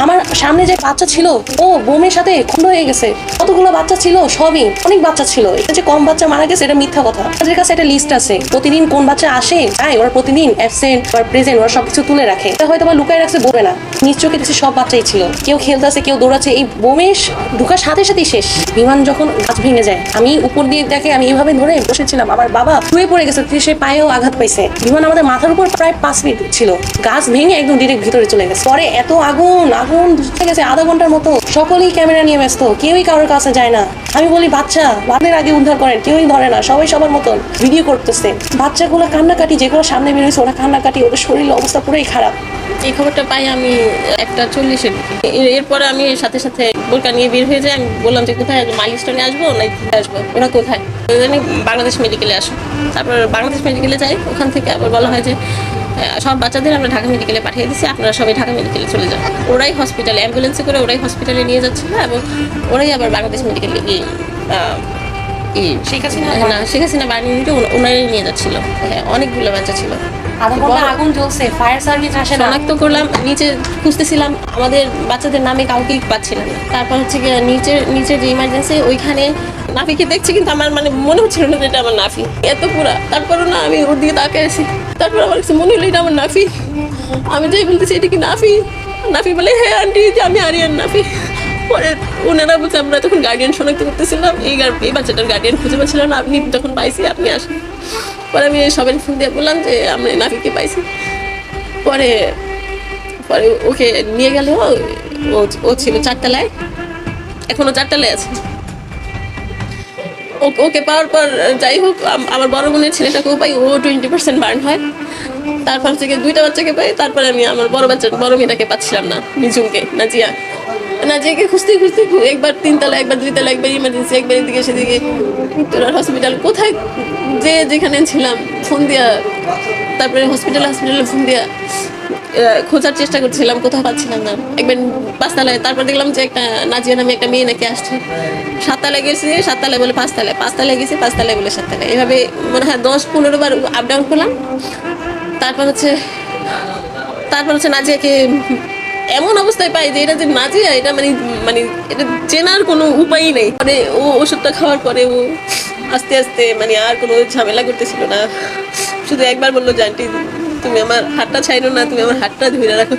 আমার সামনে যে বাচ্চা ছিল ও বোমের সাথে খুন হয়ে গেছে। কতগুলো বাচ্চা ছিল, সবই অনেক বাচ্চা ছিল। এটা যে কম বাচ্চা মারা গেছে এটা মিথ্যা কথা। আমাদের কাছে একটা লিস্ট আছে, প্রতিদিন কোন বাচ্চা আসে তাই ওরা প্রতিদিন অ্যাবসেন্ট আর প্রেজেন্ট ওরা সবকিছু তুলে রাখে। এটা হয়তো বা লুকায় রাখছে, বলবে না। নিশ্চয়ই দেখছি সব বাচ্চাই ছিল, কেউ খেলতেছে কেউ দৌড়াচ্ছে। এই বোমের ঢুকার সাথে সাথেই শেষ। বিমান যখন গাছ ভেঙে যায়, আমি উপর দিয়ে দেখে আমি এইভাবে ধরে বসেছিলাম, আমার বাবা শুয়ে পড়ে গেছে, সে পায়েও আঘাত পাইছে। বিমান আমাদের মাথার উপর প্রায় 5 ফিট ছিল, গাছ ভেঙে একদম ডিরেক্ট ভিতরে চলে গেছে। পরে এত আগুন ধরে গেছে আধা ঘন্টার মতো, সকলেই ক্যামেরা নিয়ে ব্যস্ত, কেউই কারোর কাছে যায় না। আমি বলি বাচ্চা বাদের আগে উদ্ধার করেন, কেউই ধরে না, সবাই সবার মতন ভিডিও করতেছে। বাচ্চাগুলো কান্নাকাটি, যেগুলো সামনে বেরোয়েছে ওরা কান্নাকাটি, ওদের শরীরের অবস্থা পুরোই খারাপ। এই খবরটা পাই আমি 1:40-এর দিকে। এরপরে আমি সাথে সাথে বোরকা নিয়ে বের হয়ে যাই। আমি বললাম যে কোথায় মাইলস্টোনে আসবো নাকি আসবো, ওরা কোথায় জানি বাংলাদেশ মেডিকেলে আসো। তারপর বাংলাদেশ মেডিকেলে যাই, ওখান থেকে আবার বলা হয় যে সব বাচ্চাদের আমরা ঢাকা মেডিকেলে পাঠিয়ে দিচ্ছি, আপনারা সবাই ঢাকা মেডিকেলে চলে যান। ওরাই হসপিটালে অ্যাম্বুলেন্সে করে ওরাই হসপিটালে নিয়ে যাচ্ছিল এবং ওরাই আবার বাংলাদেশ মেডিকেলে গিয়ে শেখ হাসিনা বাড়ি নিতে ওনারাই নিয়ে যাচ্ছিল। হ্যাঁ, অনেকগুলো বাচ্চা ছিল। আগুন জ্বলছে, ফায়ার সার্ভিস আসে না। শনাক্ত করলাম, নিচে খুঁজতেছিলাম, আমাদের বাচ্চাদের নামে কাউকেই পাচ্ছিলাম না। তারপর হচ্ছে গিয়ে নিচের যে ইমার্জেন্সি ওইখানে নাফিকে দেখছি, কিন্তু আমার মানে মনে হচ্ছিল না যে এটা আমার নাফি, এত পুরা। তারপরও না আমি ওর দিকে তাকিয়ে আছি, তারপর আমার কাছে মনে হলো এটা আমার নাফি। আমি যাই বলতেছি এটা কি নাফি? নাফি বলে হ্যাঁ আন্টি, যে আমি আরিয়ান নাফি। পরে ওনারা বলছে আমরা তখন গার্ডিয়ান শনাক্ত করতেছিলাম, এই বাচ্চাটার গার্ডিয়ান খুঁজে পাচ্ছিল না, আপনি তখন পাইছি, আপনি আসেন। পরে আমি সবাই ফোন দিয়ে বললাম যে আমরা নাফিকে পাইছি। পরে ওকে নিয়ে গেল, ও ছিল 4 তলায়, এখনো 4 তলায় আছে। ওকে পাওয়ার পর যাই হোক আমার বড় বোনের ছেলেটাকেও পাই, ও 20% বার্ন হয়। তারপর থেকে 2টা বাচ্চাকে পাই। তারপরে আমি আমার বড় মেয়েটাকে পাচ্ছিলাম না, নিজুমকে, নাজিয়াকে খুঁজতে একবার 3 তলা, একবার 2 তলা, একবার ইমার্জেন্সি, একবার এদিকে সেদিকে উত্তরার হসপিটাল, কোথায় যেখানে ছিলাম ফোন দিয়া, তারপরে হসপিটালে ফোন দিয়া খোঁজার চেষ্টা করছিলাম, কোথাও পাচ্ছিলাম না। একবার 5 তলায়, তারপর দেখলাম যে একটা নাজিয়া নামে একটা মেয়ে নাকি আসছে। 7 তলায় গেছি, 7 তলায় বলে 5 তলায়, 5 তলায় গেছি, 5 তলায় বলে 7 তলায়, এভাবে মনে হয় 10-15 বার আপ ডাউন করলাম। তারপর হচ্ছে নাজিয়াকে এমন অবস্থায় পাই যে এটা যে নাজিয়া, এটা মানে এটা চেনার কোনো উপায়ই নেই। মানে ও ওষুধটা খাওয়ার পরে ও আস্তে আস্তে মানে আর কোনো ঝামেলা করতেছিল না, শুধু একবার বললো যে আন্টি তুমি আমার হাতটা ছাইড়ো না, তুমি আমার হাতটা ধরে রাখো।